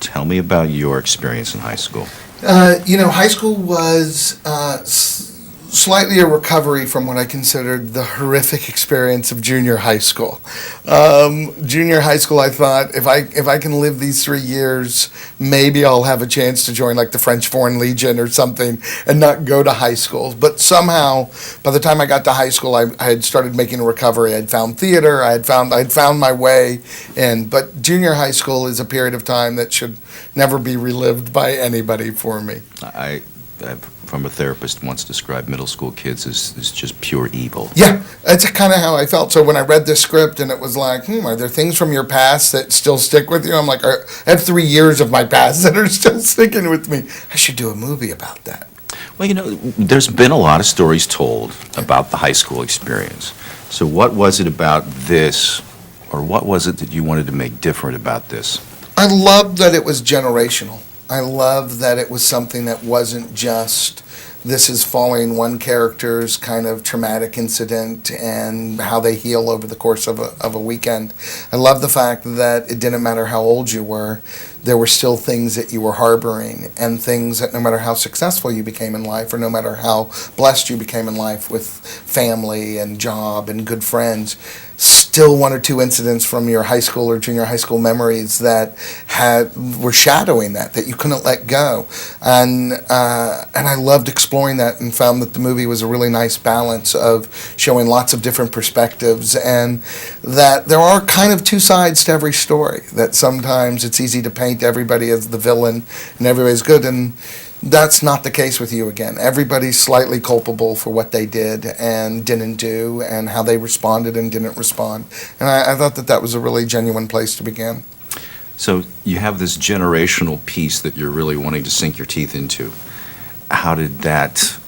Tell me about your experience in high school. High school was slightly a recovery from what I considered the horrific experience of junior high school. Junior high school, I thought if I can live these 3 years, maybe I'll have a chance to join like the French Foreign Legion or something and not go to high school. But somehow, by the time I got to high school, I had started making a recovery. I'd found theater. I'd found my way in. But junior high school is a period of time that should never be relived by anybody for me. I've, from a therapist, once described middle school kids as just pure evil. Yeah, that's kind of how I felt. So when I read the script and it was like, are there things from your past that still stick with you? I'm like, I have 3 years of my past that are still sticking with me. I should do a movie about that. Well, there's been a lot of stories told about the high school experience. So what was it about this, or what was it that you wanted to make different about this? I loved that it was generational. I love that it was something that wasn't just this is following one character's kind of traumatic incident and how they heal over the course of a weekend. I love the fact that it didn't matter how old you were, there were still things that you were harboring, and things that no matter how successful you became in life or no matter how blessed you became in life with family and job and good friends, still one or two incidents from your high school or junior high school memories that were shadowing that you couldn't let go, and I loved exploring that and found that the movie was a really nice balance of showing lots of different perspectives, and that there are kind of two sides to every story. That sometimes it's easy to paint everybody as the villain and everybody's good, and that's not the case with You Again. Everybody's slightly culpable for what they did and didn't do and how they responded and didn't respond. And I thought that was a really genuine place to begin. So you have this generational piece that you're really wanting to sink your teeth into. How did that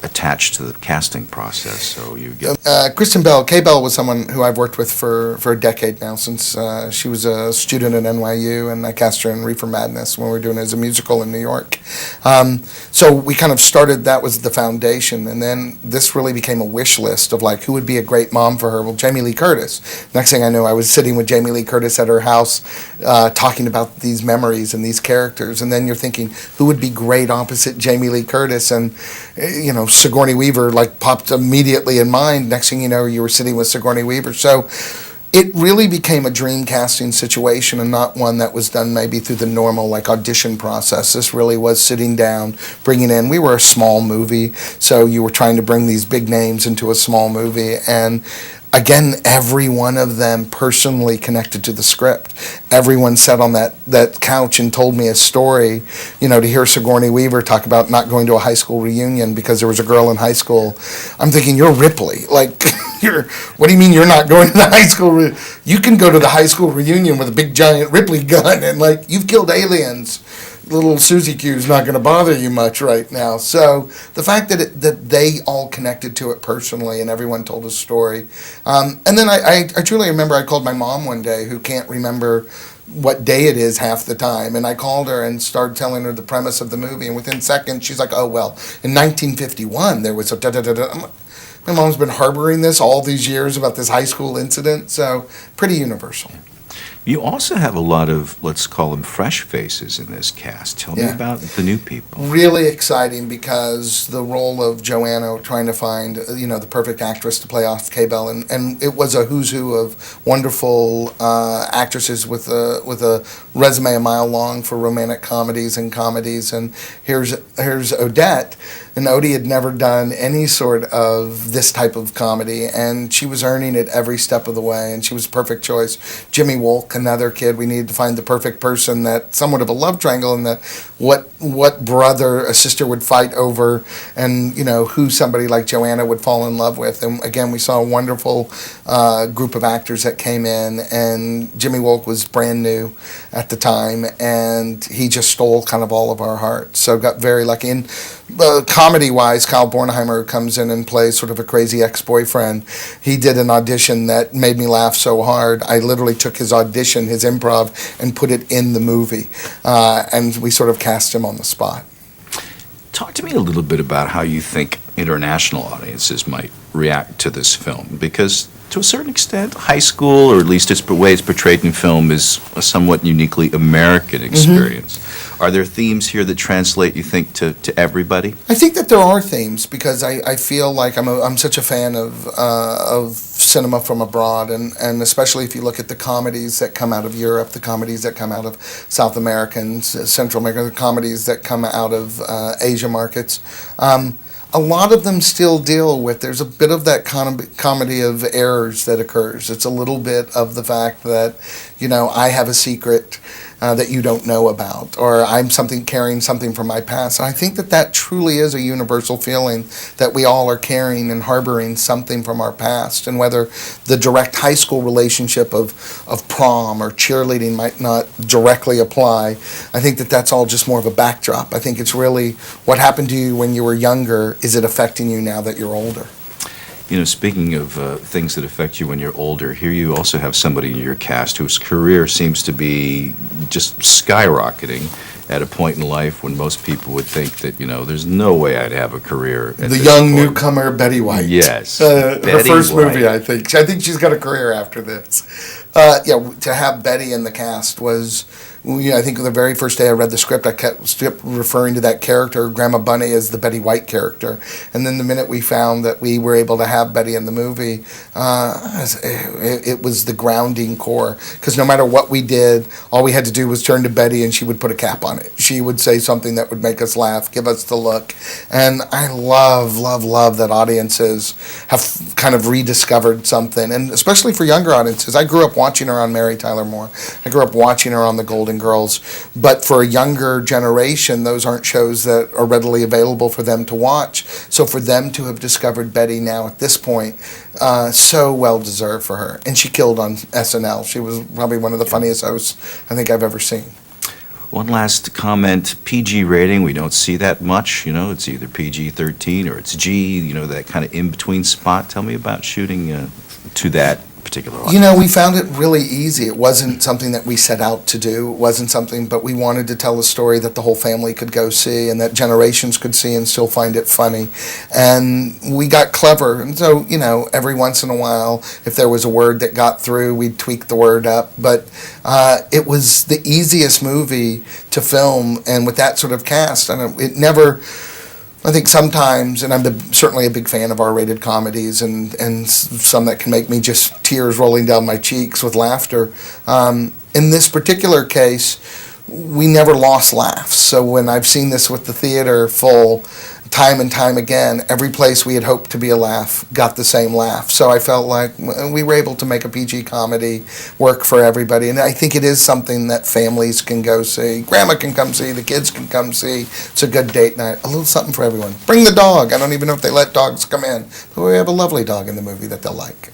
attach to the casting process? So you get Kristen Bell, Kay Bell was someone who I've worked with for a decade now, since she was a student at NYU, and I cast her in Reefer Madness when we were doing it as a musical in New York. So we kind of started, that was the foundation, and then this really became a wish list of like who would be a great mom for her. Well, Jamie Lee Curtis. Next thing I knew, I was sitting with Jamie Lee Curtis at her house talking about these memories and these characters, and then you're thinking who would be great opposite Jamie Lee Curtis, and Sigourney Weaver like popped immediately in mind. Next thing you know, you were sitting with Sigourney Weaver. So it really became a dream casting situation, and not one that was done maybe through the normal like audition process. This really was sitting down, bringing in. We were a small movie, so you were trying to bring these big names into a small movie, and again, every one of them personally connected to the script. Everyone sat on that couch and told me a story. To hear Sigourney Weaver talk about not going to a high school reunion because there was a girl in high school. I'm thinking, you're Ripley. Like, what do you mean you're not going to the high school? You can go to the high school reunion with a big giant Ripley gun, and like, you've killed aliens. Little Susie Q's not going to bother you much right now. So the fact that they all connected to it personally and everyone told a story. And then I truly remember I called my mom one day, who can't remember what day it is half the time, and I called her and started telling her the premise of the movie, and within seconds she's like, oh, well, in 1951 there was a da-da-da-da. My mom's been harboring this all these years about this high school incident, so pretty universal. You also have a lot of, let's call them, fresh faces in this cast. Tell me about the new people. Really exciting, because the role of Joanna, trying to find the perfect actress to play off Kay Bell, and it was a who's who of wonderful actresses with a resume a mile long for romantic comedies. And here's Odette. And Odie had never done any sort of this type of comedy, and she was earning it every step of the way, and she was a perfect choice. Jimmy Wolk, another kid, we needed to find the perfect person, that somewhat of a love triangle, and that what brother a sister would fight over, and who somebody like Joanna would fall in love with. And again, we saw a wonderful group of actors that came in, and Jimmy Wolk was brand new at the time, and he just stole kind of all of our hearts. So got very lucky. And comedy-wise, Kyle Bornheimer comes in and plays sort of a crazy ex-boyfriend. He did an audition that made me laugh so hard. I literally took his audition, his improv, and put it in the movie. And we sort of cast him on the spot. Talk to me a little bit about how you think international audiences might react to this film, because to a certain extent, high school, or at least its way it's portrayed in film, is a somewhat uniquely American experience. Are there themes here that translate, you think, to everybody? I think that there are themes because I feel like I'm such a fan of cinema from abroad, and especially if you look at the comedies that come out of Europe, the comedies that come out of South America and Central America, the comedies that come out of Asia markets. A lot of them still deal with, there's a bit of that comedy of errors that occurs. It's a little bit of the fact that, I have a secret that you don't know about, or I'm carrying something from my past. And I think that truly is a universal feeling that we all are carrying and harboring something from our past. And whether the direct high school relationship of prom or cheerleading might not directly apply, I think that's all just more of a backdrop. I think it's really what happened to you when you were younger, is it affecting you now that you're older? Speaking of things that affect you when you're older, here you also have somebody in your cast whose career seems to be just skyrocketing at a point in life when most people would think that, there's no way I'd have a career. The young newcomer, Betty White. Yes. Her first White. movie, I think. I think she's got a career after this. To have Betty in the cast was, I think the very first day I read the script, I kept referring to that character, Grandma Bunny, as the Betty White character. And then the minute we found that we were able to have Betty in the movie, it was the grounding core. Because no matter what we did, all we had to do was turn to Betty and she would put a cap on it. She would say something that would make us laugh, give us the look. And I love, love, love that audiences have kind of rediscovered something. And especially for younger audiences. I grew up watching her on Mary Tyler Moore. I grew up watching her on The Golden Girls. But for a younger generation, those aren't shows that are readily available for them to watch. So for them to have discovered Betty now at this point, so well deserved for her. And she killed on SNL. She was probably one of the funniest hosts I think I've ever seen. One last comment, PG rating, we don't see that much, it's either PG-13 or it's G, that kind of in-between spot. Tell me about shooting to that particular audience. We found it really easy. It wasn't something that we set out to do. It wasn't something, but we wanted to tell a story that the whole family could go see and that generations could see and still find it funny. And we got clever. And so, every once in a while, if there was a word that got through, we'd tweak the word up. But it was the easiest movie to film, and with that sort of cast, I think sometimes, and I'm certainly a big fan of R-rated comedies and some that can make me just tears rolling down my cheeks with laughter. In this particular case, we never lost laughs. So when I've seen this with the theater full, time and time again, every place we had hoped to be a laugh got the same laugh. So I felt like we were able to make a PG comedy work for everybody. And I think it is something that families can go see. Grandma can come see. The kids can come see. It's a good date night. A little something for everyone. Bring the dog. I don't even know if they let dogs come in. But we have a lovely dog in the movie that they'll like.